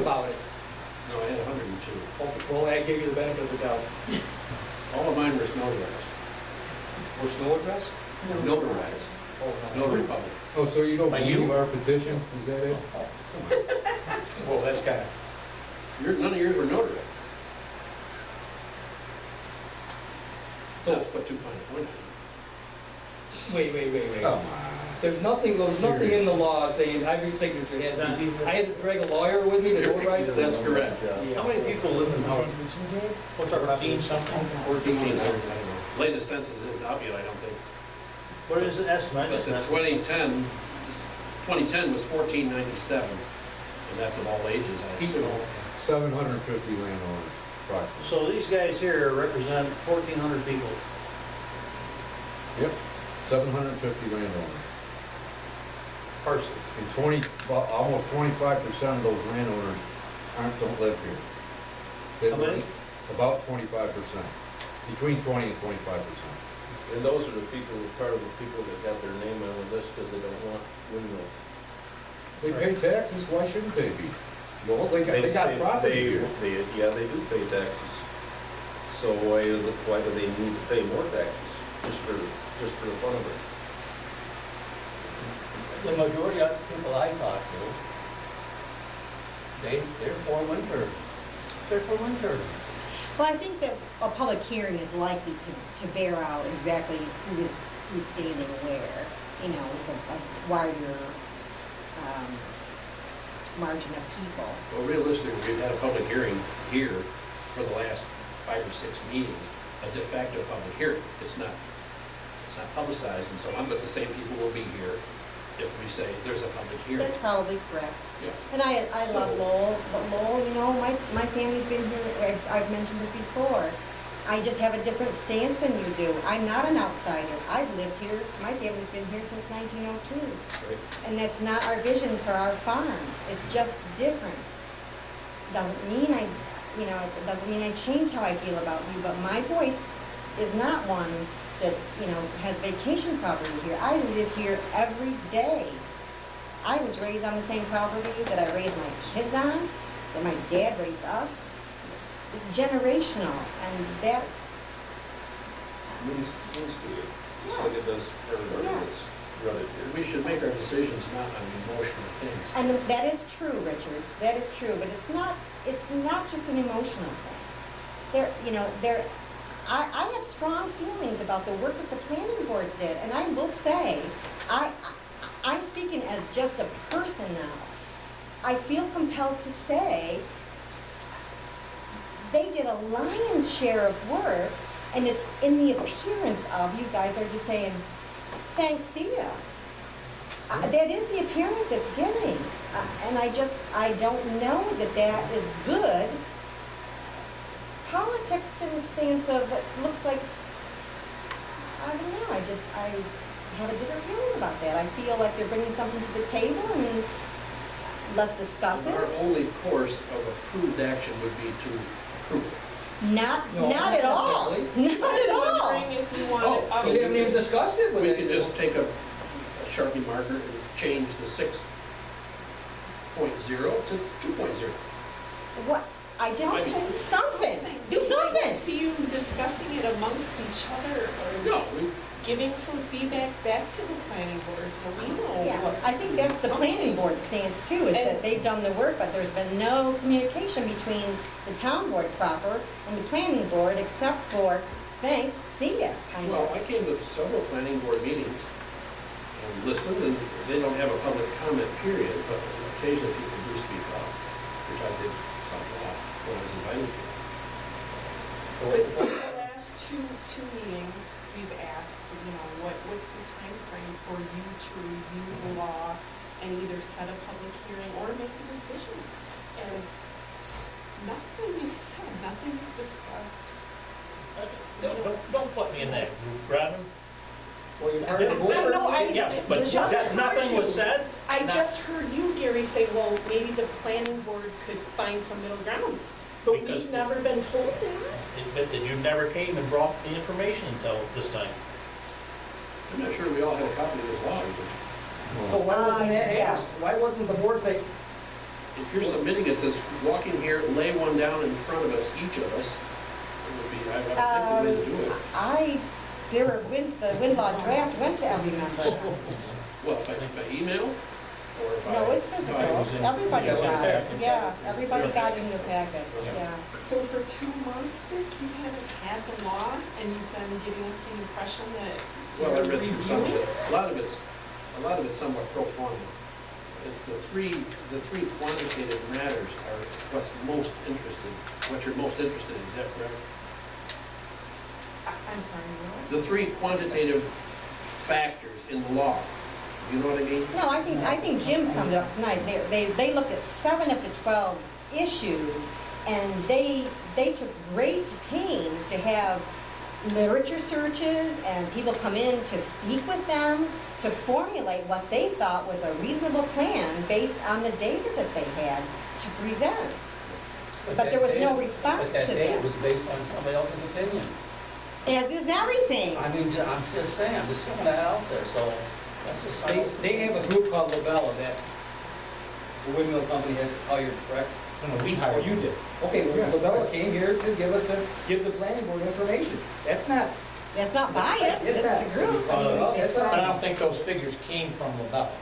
about it. No, I had 102. Okay, well, I gave you the benefit of the doubt. All of mine were notarized. Where's snow address? Notarized. Oh, no. Notary public. Oh, so you don't By believe you? our petition, is that it? Well, that's kind of, None of yours were notarized. So, Not to put too fine a point on it. wait. Come on. There's nothing in the law saying every signature has to be, I had to drag a lawyer with me to notarize it. That's correct. Yeah. how many people live in Howard? What's our 14 something? 14, I don't know. Latest census isn't out yet, I don't think. What is an estimate? But in 2010 was 1497, and that's of all ages, I assume. 750 landowners, approximately. So these guys here represent 1,400 people. Yep, 750 landowners. Parcels. And almost 25% of those landowners don't live here. They How many? live- About 25%, between 20 and 25%. And those are the people, part of the people that got their name on the list because they don't want windmills. They pay taxes, why shouldn't they be? Well, they got property here. Yeah, they do pay taxes. So why do they need to pay more taxes? Just for the fun of it? The majority of the people I talk to, they're for wind turbines. They're for wind turbines. Well, I think that a public hearing is likely to bear out exactly who's standing where, with a wider margin of people. Well, realistically, we've had a public hearing here for the last 5 or 6 meetings, a de facto public hearing. It's not publicized and so on, but the same people will be here if we say there's a public hearing. That's probably correct. Yeah. And I love So- Lowell, but Lowell, my family's been here, I've mentioned this before. I just have a different stance than you do. I'm not an outsider. I've lived here, my family's been here since 1902. Right. And that's not our vision for our farm. It's just different. Doesn't mean it doesn't mean I change how I feel about you, but my voice is not one that, has vacation property here. I live here every day. I was raised on the same property that I raised my kids on, that my dad raised us. It's generational, and that, Means to you, just like it does everybody that's running here. We should make our decisions not on emotional things. and that is true, Richard. That is true, but it's not just an emotional thing. I have strong feelings about the work that the planning board did, and I will say, I'm speaking as just a person now. I feel compelled to say they did a lion's share of work, and it's in the appearance of, you guys are just saying, thanks, see ya. That is the appearance it's giving. And I don't know that is good. Politics in the stance of, it looks like, I don't know, I have a different feeling about that. I feel like they're bringing something to the table, and let's discuss Our it. only course of approved action would be to approve it. Not No, at all. necessarily. Not at all. If you wanted Oh, We haven't even discussed it with We it. could just take a Sharpie marker and change the 6.0 to 2.0. What? Something. Do something. See you discussing it amongst each other or No, giving some feedback back to the planning board so we know. Yeah, what- I think that's the planning board stance too, is that they've done the work, but there's been no communication between the town board proper and the planning board except for, thanks, see ya, kind well, of. I came to several planning board meetings and listened, and they don't have a public comment period, but occasionally people do speak up, which I did some lot when I was invited to. But the last two meetings, we've asked, what's the time frame for you to review the law and either set a public hearing or make a decision? And nothing is said, nothing is discussed. Don't put me in that group, Robin. Well, you're part of the board. No, Yeah, but just that nothing heard was you. said. I just heard you, Gary, say, well, maybe the planning board could find some middle ground. But Because- we've never been told that. But you never came and brought the information until this time. I'm not sure we all had a copy of this law. So why wasn't that Yeah. asked? Why wasn't the board say, if you're submitting it to walk in here, lay one down in front of us, each of us, it would be, I would think the way to do it. The wind law draft went to every member. Well, by email or by? No, it's physical. Everybody Yeah, got it. package. Yeah, everybody got it in your packets, Yeah. yeah. So for 2 months, Vic, you haven't had the law and you've been giving us the impression that Well, I you're read through some of reviewing? it. A lot of it's somewhat pro forma. It's the three quantitative matters are what you're most interested in, is that correct? I'm sorry, what? The three quantitative factors in the law, you know what I mean? No, I think Jim summed it up tonight. They looked at 7 of the 12 issues, and they took great pains to have literature searches and people come in to speak with them, to formulate what they thought was a reasonable plan based on the data that they had to present. But there was no response But that to data that. was based on somebody else's opinion. As is everything. I mean, I'm just saying, I'm just throwing that out there, so that's just something. They have a group called Lobella that the windmill company has hired, correct? No, we Or hired you did? Okay, well, Lobella came here to give the planning board information. That's not, That's not biased, It's it's not. the group. I mean, Well, it's it's not. But I don't think those figures came from LaBella.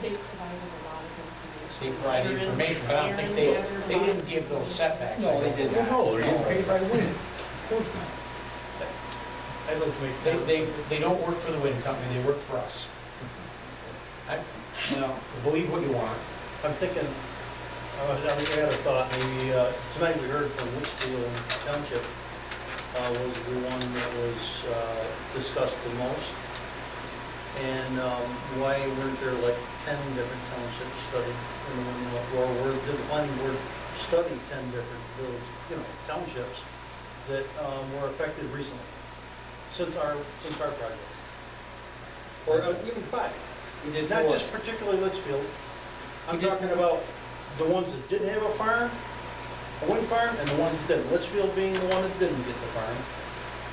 They provided a lot of information. They provided Aaron- information, but I don't think Aaron gathered a they lot didn't of give those setbacks. no, they did not. No, they're getting paid by the wind. Of course not. I'd like to make. They don't work for the wind company, they work for us. Believe what you want. I'm thinking, I had a thought, maybe, tonight we heard from Litchfield Township, was the one that was, discussed the most. And, why weren't there like 10 different townships studied in the one, or did the planning board study 10 different village, townships that, were affected recently, since our project? Or even 5. We did Not 4. just particularly Litchfield. I'm We did talking 4. about the ones that didn't have a farm, a wind farm, and the ones that did. Litchfield being the one that didn't get the farm,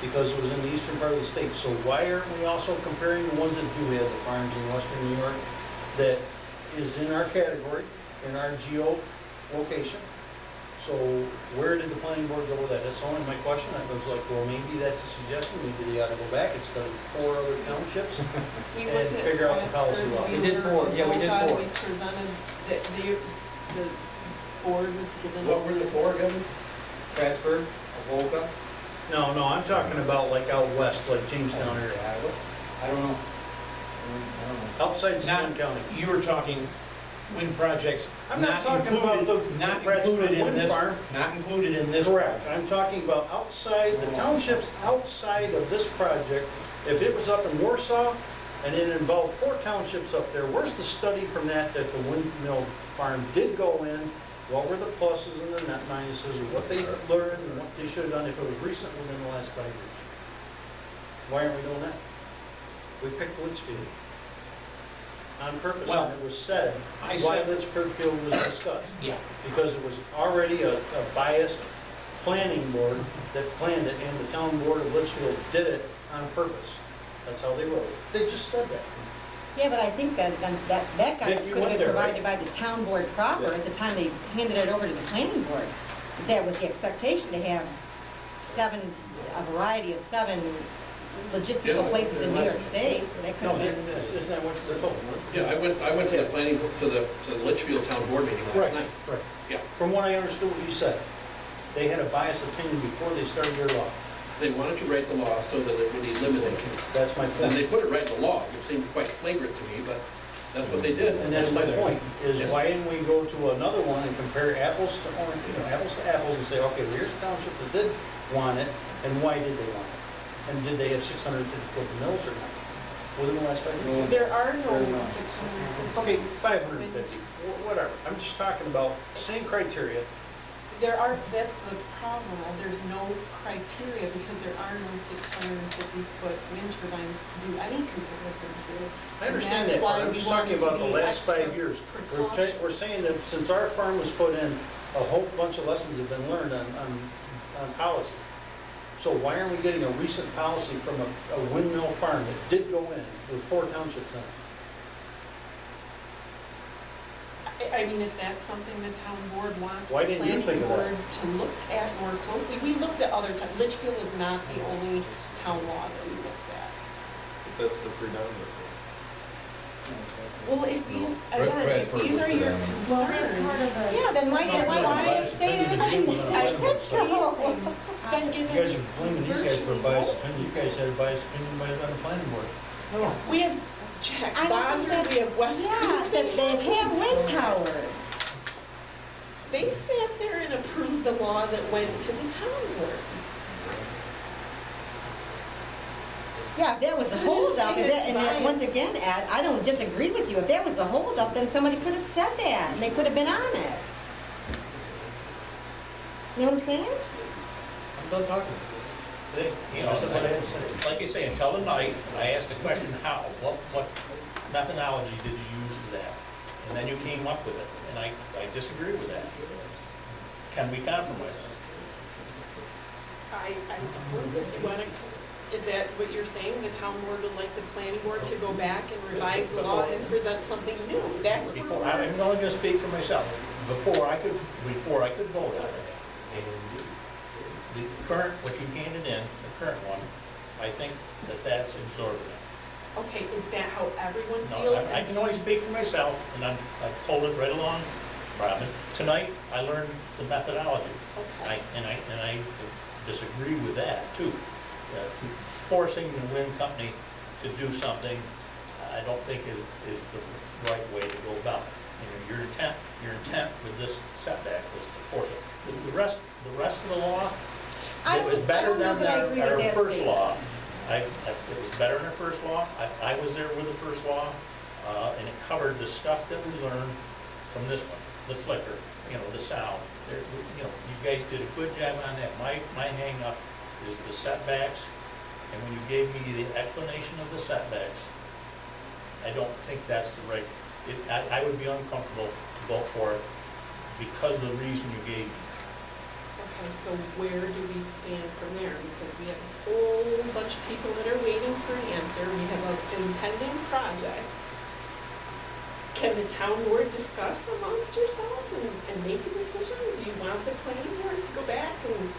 because it was in the eastern part of the state. So why aren't we also comparing the ones that do have the farms in western New York that is in our category, in our geo location? So where did the planning board go with that? That's only my question. I was like, well, maybe that's a suggestion. Maybe they ought to go back and study 4 other townships. We And looked at figure out the policy Plattsburgh, law. We did 4. Yeah, we did Boca, 4. We presented, that the board was given. What were the four, Kevin? Plattsburgh, Avoca. No, I'm talking about like out west, like Jamestown area, I don't know. I don't know. outside Steuben Not, County. you were talking wind projects. I'm not talking about the Not Plattsburgh included in wind this, farm. not included in this. Correct. I'm talking about outside, the townships outside of this project. If it was up in Warsaw and it involved 4 townships up there, where's the study from that the windmill farm did go in? What were the pluses and the minuses, or what they learned and what they should have done if it was recent within the last 5 years? Why aren't we doing that? We picked Litchfield on purpose, Well, and it was said I why said- Litchfield was discussed. Yeah, Because it was already a biased planning board that planned it, and the town board of Litchfield did it on purpose. That's how they wrote it. They just said that. Yeah, but I think that Vic, guidance you could have went been there, right? provided by the town board proper at the time they handed it over to the planning board. That was the expectation to have a variety of 7 logistical Yeah. places in New York State. That could No, have been. isn't that what they're told? Yeah, I went to the planning, to the Litchfield Town Board meeting last night. Right. Yeah. From what I understood what you said, they had a biased opinion before they started their law. They wanted to write the law so that it would eliminate it. That's my And point. they put it right in the law. It seemed quite flagrant to me, but that's what they did. And that's my point, is Yeah. why didn't we go to another one and compare apples to orange, apples to apples, and say, okay, well, here's a township that did want it, and why did they want it? And did they have 650-foot mills or not, within the last 5 years? There are no Very well. 650. Okay, 550, whatever. I'm just talking about same criteria. That's the problem, there's no criteria because there are no 650-foot wind turbines to do any comparison to. I understand And that that's part. why I'm we just talking wanted to about the be last extra 5 years. precautious. We're saying that since our farm was put in, a whole bunch of lessons have been learned on policy. So why aren't we getting a recent policy from a windmill farm that did go in with 4 townships in it? I mean, if that's something the town board wants the Why didn't you planning think of that? board to look at more closely, we looked at other towns. Litchfield is not the only town law that we looked at. That's the predominant. Well, if these, No. again, if Bradford these are was your down. concerns. Well, that's part of the. Yeah, then why did it stay in? Then You give guys them are blaming these guys for a biased opinion. You guys had a biased opinion by the planning board. We have Jack I don't think Bozard, we have West. Yeah, that they have wind towers. They sat there and approved the law that went to the town board. Yeah, if that was the So you're holdup, saying it's and then, once biased. again, Ed, I don't disagree with you. If that was the holdup, then somebody could have said that, and they could have been on it. You know what I'm saying? I'm done talking. They- You know, like you say, until tonight, I asked the question, how, what methodology did you use for that? And then you came up with it, and I disagree with that. Can we compromise? I suppose if you want to, is that what you're saying? The town board would like the planning board to go back and revise the law and present something new? That's where Before, we're- I'm only gonna speak for myself. Before I could vote on it, and the current, what you handed in, the current one, I think that's exorbitant. Okay, is that how everyone No, feels? I can only speak for myself, and I've told it right along, Robin. Tonight, I learned the methodology. Okay. I disagree with that, too. Forcing the wind company to do something, I don't think is the right way to go about it. You know, your intent with this setback was to force it. The rest of the law, I it was don't- I better don't know than that I agree with our that first statement. law. It was better than our first law. I was there with the first law, and it covered the stuff that we learned from this one, the flicker, you know, the sound. You know, you guys did a good job on that. My hang up is the setbacks, and when you gave me the explanation of the setbacks, I don't think that's the right, I would be uncomfortable to vote for it because of the reason you gave me. Okay, so where do we stand from there? Because we have a whole bunch of people that are waiting for an answer. We have an impending project. Can the town board discuss amongst yourselves and make a decision? Do you want the planning board to go back and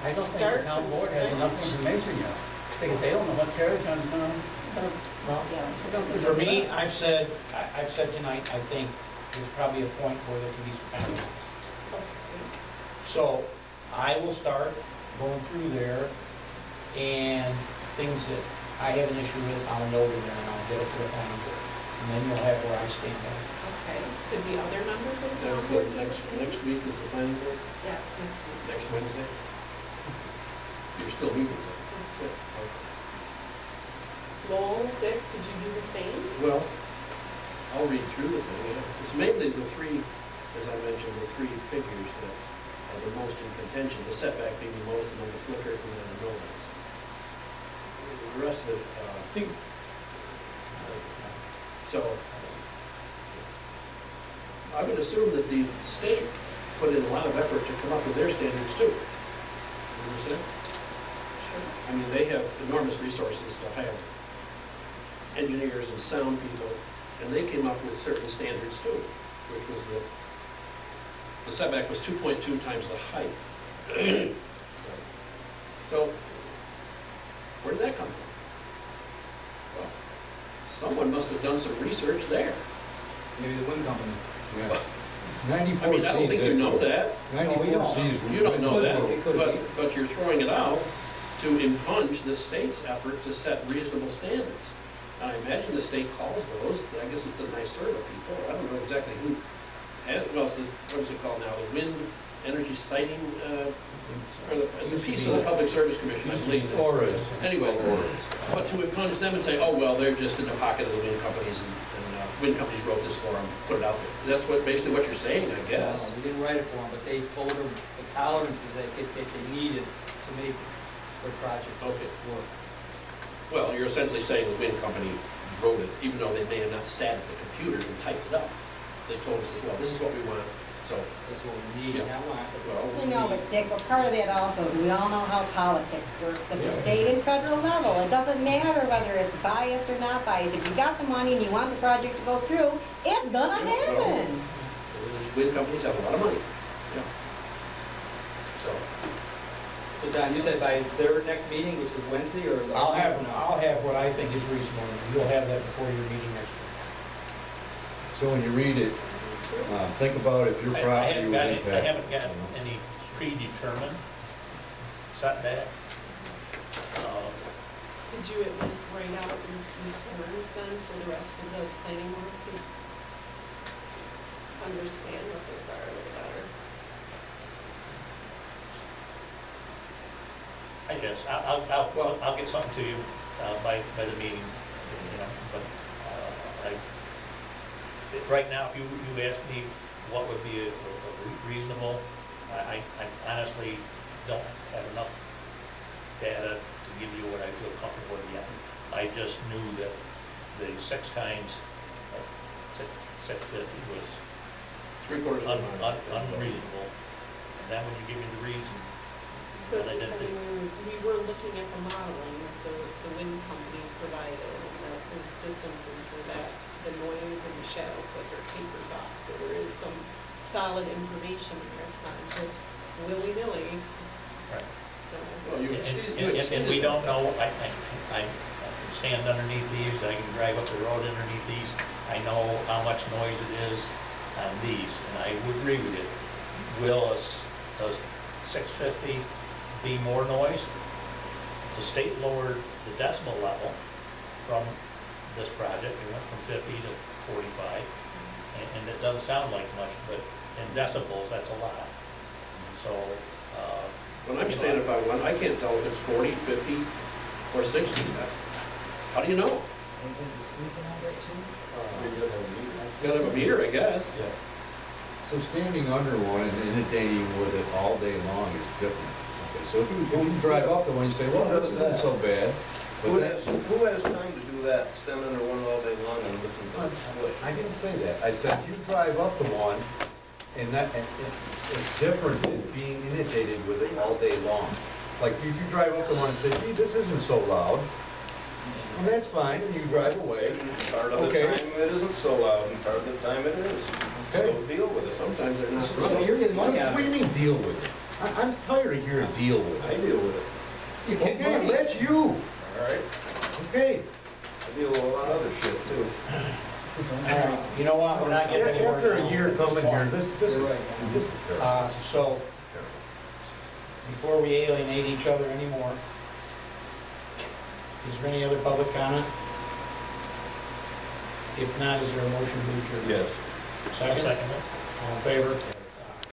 I don't think Start the town from board has scratch. enough information yet, because they don't know what Terra-John's gonna, Well, yeah. For me, I've said tonight, I think there's probably a point where there can be some compromise. So I will start going through there, and things that I have an issue with, I'll note in there and I'll get it to the planning board. And then you'll have where I stand at. Okay, could be other members of the That's town board. the next week is the planning board, Yes, next week. next Wednesday. You're still meeting. Lowell, Dick, could you do the same? Well, I'll read through the thing. It's mainly the three, as I mentioned, the three figures that are the most in contention, the setback being the most, and then the flicker, and then the noise. The rest of it, so, I would assume that the state put in a lot of effort to come up with their standards too. You understand? Sure. I mean, they have enormous resources to hire engineers and sound people, and they came up with certain standards too, which was the setback was 2.2 times the height. So, where did that come from? Well, someone must have done some research there. Maybe the wind company. Yeah. I 94 mean, I don't think you know that. 94 C's. You don't know that, It could be. but you're throwing it out to impinge the state's effort to set reasonable standards. I imagine the state calls those, I guess it's the NYSERDA people, I don't know exactly who, well, it's the, what is it called now, the Wind Energy Siting, it's a piece of the Public Service Commission, I believe. Or is. Anyway, but to impinge them and say, oh, well, they're just in the pocket of the wind companies, and wind companies wrote this for them, put it out there. That's basically what you're saying, I guess. No, we didn't write it for them, but they told them the tolerances that they needed to make their project Okay. work. Well, you're essentially saying the wind company wrote it, even though they may have not sat at the computers and typed it up. They told us, well, this is what we want, so, That's what we need, Yeah. not want, but well, You know, but Dick, but part of that also is we all know how politics works at the state and federal level. It doesn't matter whether it's biased or not biased. If you got the money and you want the project to go through, it's gonna happen. wind companies have a lot of money. Yeah. So, So John, you said by their next meeting, which is Wednesday, or? I'll have what I think is reasonable, and you'll have that before your meeting next week. So when you read it, think about if your I property haven't was got, impacted. I haven't got any predetermined setback. Could you at least write out your concerns then, so the rest of the planning board could understand what those are a little better? I guess, I'll get something to you, by the meeting, you know, but, right now, if you ask me what would be a reasonable, I honestly don't have enough data to give you what I feel comfortable with yet. I just knew that the 6 times 650 was 3/4 of a mile. unreasonable. And then when you give me the reason, But then I didn't think. we were looking at the modeling that the wind company provided, and that those distances for that, the noise and the shadow flicker tapers off, so there is some solid information there, it's not just willy-nilly, Right. so. Well, you And we don't know, I can stand underneath these, I can drive up the road underneath these, I know how much noise it is on these, and I would agree with you. Will a 650 be more noise? The state lowered the decibel level from this project, it went from 50 to 45, and it doesn't sound like much, but in decibels, that's a lot. So, When I'm standing by one, I can't tell if it's 40, 50, or 60. How do you know? Gotta have a meter, I guess. So standing under one and inundating with it all day long is different. Okay, so if you drive up the one, you say, well, this isn't so bad. But Who that's, has time to do that, stand under one all day long and listen to it split? I didn't say that. I said, you drive up the one, and it's different than being inundated with it all day long. Like, if you drive up the one and say, gee, this isn't so loud, and that's fine, and you drive away. Part of the Okay. time it isn't so loud, and part of the time it is. So Okay. deal with it. Sometimes they're not. So you're getting money out What of do it. you mean, deal with it? I'm tired of hearing deal with I it. deal with it. You get Okay, money. that's you. All right? Okay. I deal with a lot of other shit too. All right, you know what, we're not getting anywhere. After a now year at this coming here, point. this is terrible. So, before we alienate each other anymore, is there any other public comment? If not, is there a motion to adjourn? Yes. Second? second it. All in favor?